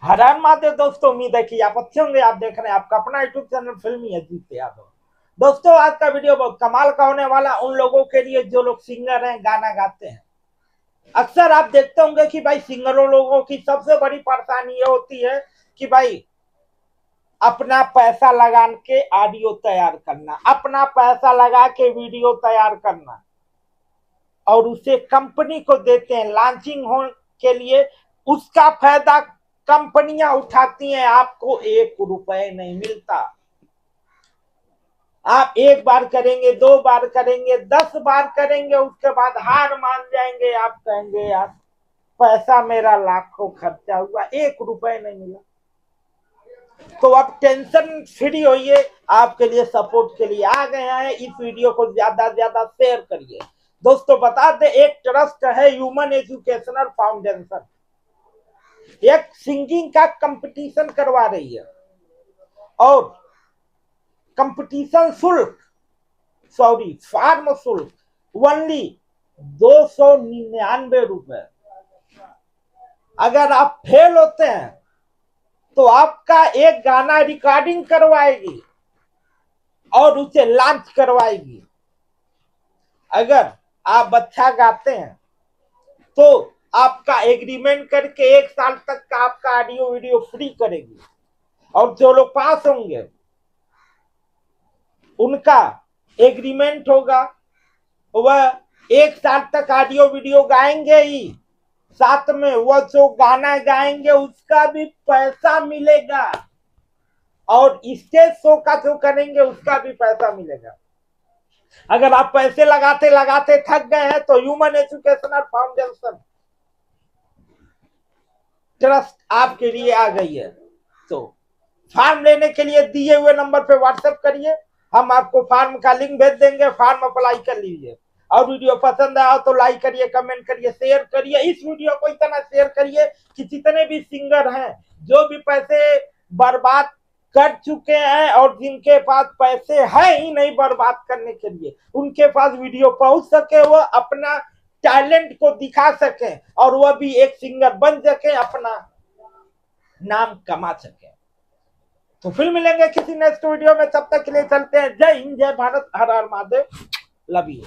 हरान महादेव दोस्तों, उम्मीद है कि आप अच्छे होंगे। आप देख रहे हैं आपका अपना यूट्यूब चैनल फिल्मी अजीत यादव। दोस्तों, आज का वीडियो बहुत कमाल का होने वाला उन लोगों के लिए जो लोग सिंगर हैं, गाना गाते हैं। अक्सर आप देखते होंगे कि भाई सिंगरों लोगों की सबसे बड़ी परेशानी ये होती है कि भाई अपना पैसा लगा के ऑडियो तैयार करना, अपना पैसा लगा के वीडियो तैयार करना और उसे कंपनी को देते हैं लॉन्चिंग हो के लिए। उसका फायदा कंपनियां उठाती हैं, आपको 1 रुपए नहीं मिलता। आप एक बार करेंगे, 2 बार करेंगे, 10 बार करेंगे, उसके बाद हार मान जाएंगे। आप कहेंगे यार पैसा मेरा लाखों खर्चा हुआ, 1 रुपए नहीं मिला। तो अब टेंशन फ्री होइए, आपके लिए सपोर्ट के लिए आ गए हैं। इस वीडियो को ज्यादा से ज्यादा शेयर करिए। दोस्तों बता दे, एक ट्रस्ट है ह्यूमन एजुकेशनल फाउंडेशन, एक सिंगिंग का कंपटीशन करवा रही है और कंपटीशन शुल्क फॉर्म शुल्क ओनली 299 रुपए। अगर आप फेल होते हैं तो आपका एक गाना रिकॉर्डिंग करवाएगी और उसे लॉन्च करवाएगी। अगर आप अच्छा गाते हैं तो आपका एग्रीमेंट करके 1 साल तक का आपका ऑडियो वीडियो फ्री करेगी। और जो लोग पास होंगे उनका एग्रीमेंट होगा, वह 1 साल तक ऑडियो वीडियो गाएंगे ही, साथ में वह जो गाना गाएंगे उसका भी पैसा मिलेगा और स्टेज शो का जो करेंगे उसका भी पैसा मिलेगा। अगर आप पैसे लगाते लगाते थक गए हैं तो ह्यूमन एजुकेशनल फाउंडेशन ट्रस्ट आपके लिए आ गई है। तो फॉर्म लेने के लिए दिए हुए नंबर पे व्हाट्सएप करिए, हम आपको फॉर्म का लिंक भेज देंगे, फॉर्म अप्लाई कर लीजिए। और वीडियो पसंद आया तो लाइक करिए, कमेंट करिए, शेयर करिए। इस वीडियो को इतना शेयर करिए कि जितने भी सिंगर हैं जो भी पैसे बर्बाद कर चुके हैं और जिनके पास पैसे है ही नहीं बर्बाद करने के लिए, उनके पास वीडियो पहुंच सके, वो अपना टैलेंट को दिखा सके और वह भी एक सिंगर बन सके, अपना नाम कमा सके। तो फिर मिलेंगे किसी नेक्स्ट वीडियो में, तब तक के लिए चलते हैं। जय हिंद, जय भारत, हर हर महादेव, लव यू।